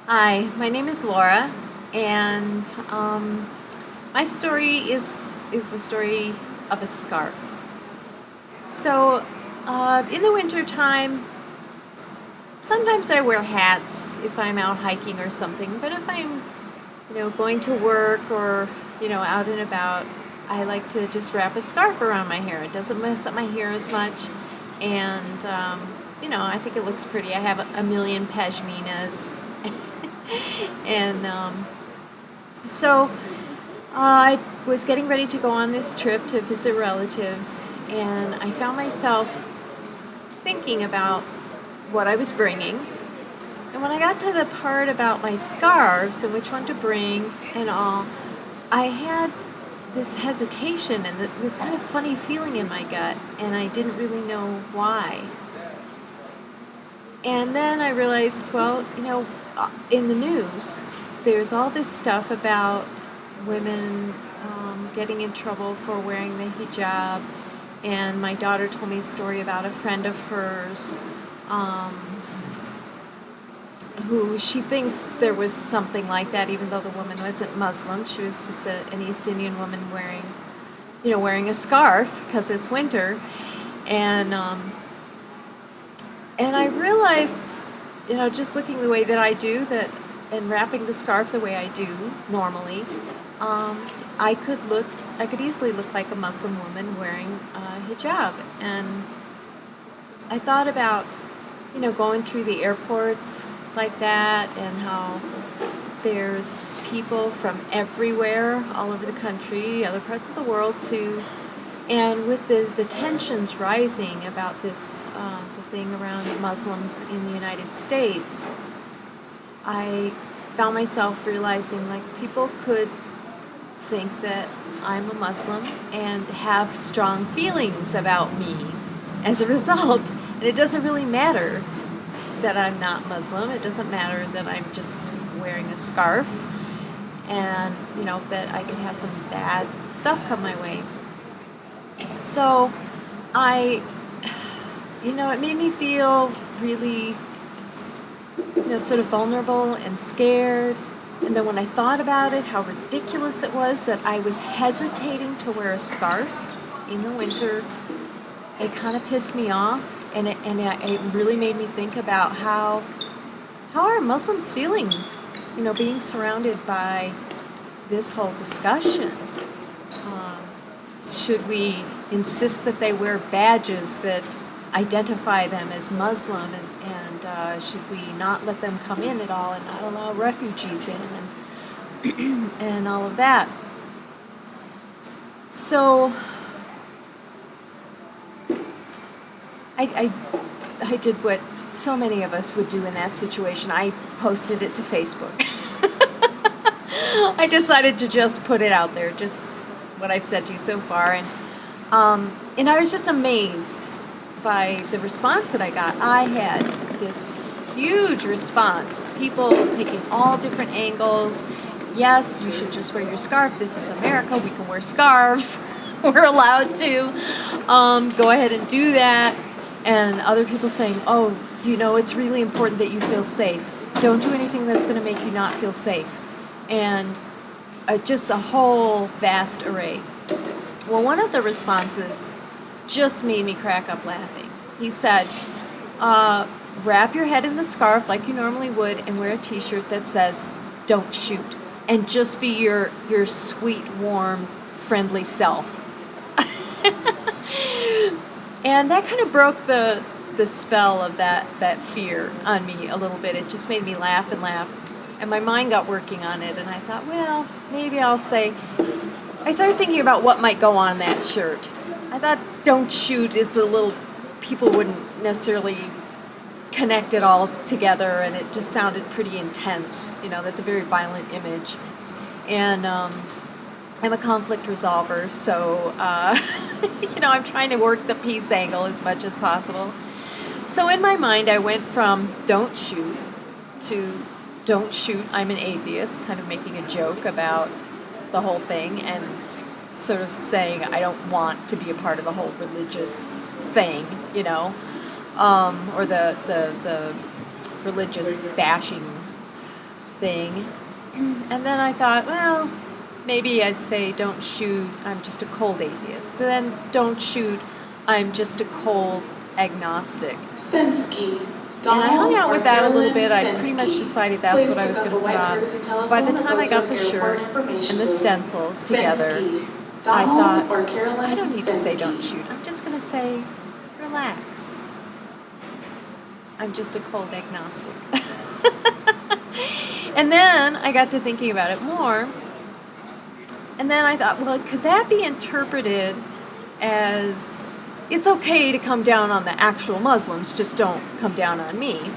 Hi, my name is Laura, and my story is the story of a scarf. So, in the winter time, sometimes I wear hats if I'm out hiking or something. But if I'm, going to work or out and about, I like to just wrap a scarf around my hair. It doesn't mess up my hair as much, and I think it looks pretty. I have a million pashminas. And so I was getting ready to go on this trip to visit relatives, and I found myself thinking about what I was bringing. And when I got to the part about my scarves and which one to bring and all, I had this hesitation and this kind of funny feeling in my gut, and I didn't really know why. And then I realized, well, in the news, there's all this stuff about women getting in trouble for wearing the hijab. And my daughter told me a story about a friend of hers who she thinks there was something like that, even though the woman wasn't Muslim. She was just an East Indian woman wearing a scarf because it's winter. And I realized, just looking the way that I do that, and wrapping the scarf the way I do normally, I could easily look like a Muslim woman wearing a hijab. And I thought about, going through the airports like that, and how there's people from everywhere, all over the country, other parts of the world too. And with the tensions rising about this, the thing around Muslims in the United States, I found myself realizing like people could think that I'm a Muslim and have strong feelings about me as a result. And it doesn't really matter that I'm not Muslim. It doesn't matter that I'm just wearing a scarf, and that I could have some bad stuff come my way. So it made me feel really, sort of vulnerable and scared. And then when I thought about it, how ridiculous it was that I was hesitating to wear a scarf in the winter, it kind of pissed me off. And it really made me think about how are Muslims feeling, being surrounded by this whole discussion. Should we insist that they wear badges that identify them as Muslim, and should we not let them come in at all and not allow refugees in, and all of that? So I did what so many of us would do in that situation. I posted it to Facebook. I decided to just put it out there, just what I've said to you so far, and I was just amazed by the response that I got. I had this huge response, people taking all different angles. Yes, you should just wear your scarf. This is America. We can wear scarves. We're allowed to go ahead and do that. And other people saying, oh, it's really important that you feel safe. Don't do anything that's going to make you not feel safe. And just a whole vast array. Well, one of the responses just made me crack up laughing. He said, wrap your head in the scarf like you normally would and wear a t-shirt that says, don't shoot. And just be your sweet, warm, friendly self. And that kind of broke the spell of that fear on me a little bit. It just made me laugh and laugh. And my mind got working on it, and I thought, well, maybe I'll say, I started thinking about what might go on that shirt. I thought don't shoot is a little, people wouldn't necessarily connect it all together, and it just sounded pretty intense. That's a very violent image. And I'm a conflict resolver, so, I'm trying to work the peace angle as much as possible. So in my mind, I went from don't shoot to don't shoot, I'm an atheist, kind of making a joke about the whole thing, and sort of saying I don't want to be a part of the whole religious thing, or the religious bashing thing. And then I thought, well, maybe I'd say don't shoot, I'm just a cold atheist. Then don't shoot, I'm just a cold agnostic. Fensky. And I hung out with that a little bit. I Fensky. pretty much decided that's Please what I was going to put on. By the time I got the shirt and the stencils together, I thought, I don't need to say don't shoot. I'm just going to say relax. I'm just a cold agnostic. And then I got to thinking about it more. And then I thought, well, could that be interpreted as it's okay to come down on the actual Muslims, just don't come down on me?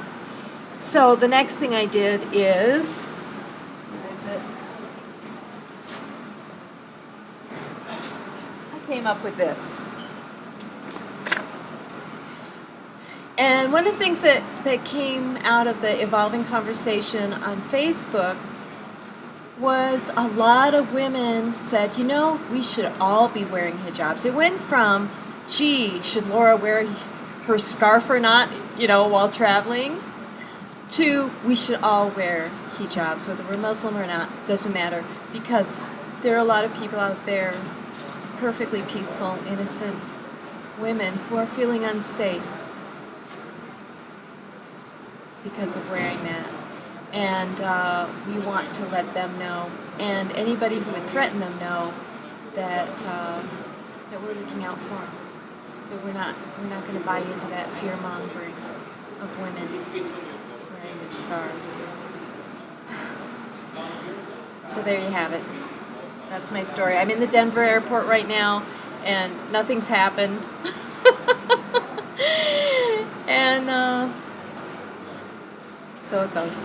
So the next thing I did is, where is it? I came up with this. And one of the things that came out of the evolving conversation on Facebook was a lot of women said, you know, we should all be wearing hijabs. It went from, gee, should Laura wear her scarf or not, you know, while traveling, to we should all wear hijabs, whether we're Muslim or not, doesn't matter, because there are a lot of people out there, perfectly peaceful, innocent women who are feeling unsafe because of wearing that. And we want to let them know, and anybody who would threaten them know that that we're looking out for them. That we're not going to buy into that fear mongering of women wearing their scarves. So there you have it. That's my story. I'm in the Denver airport right now, and nothing's happened. And so it goes.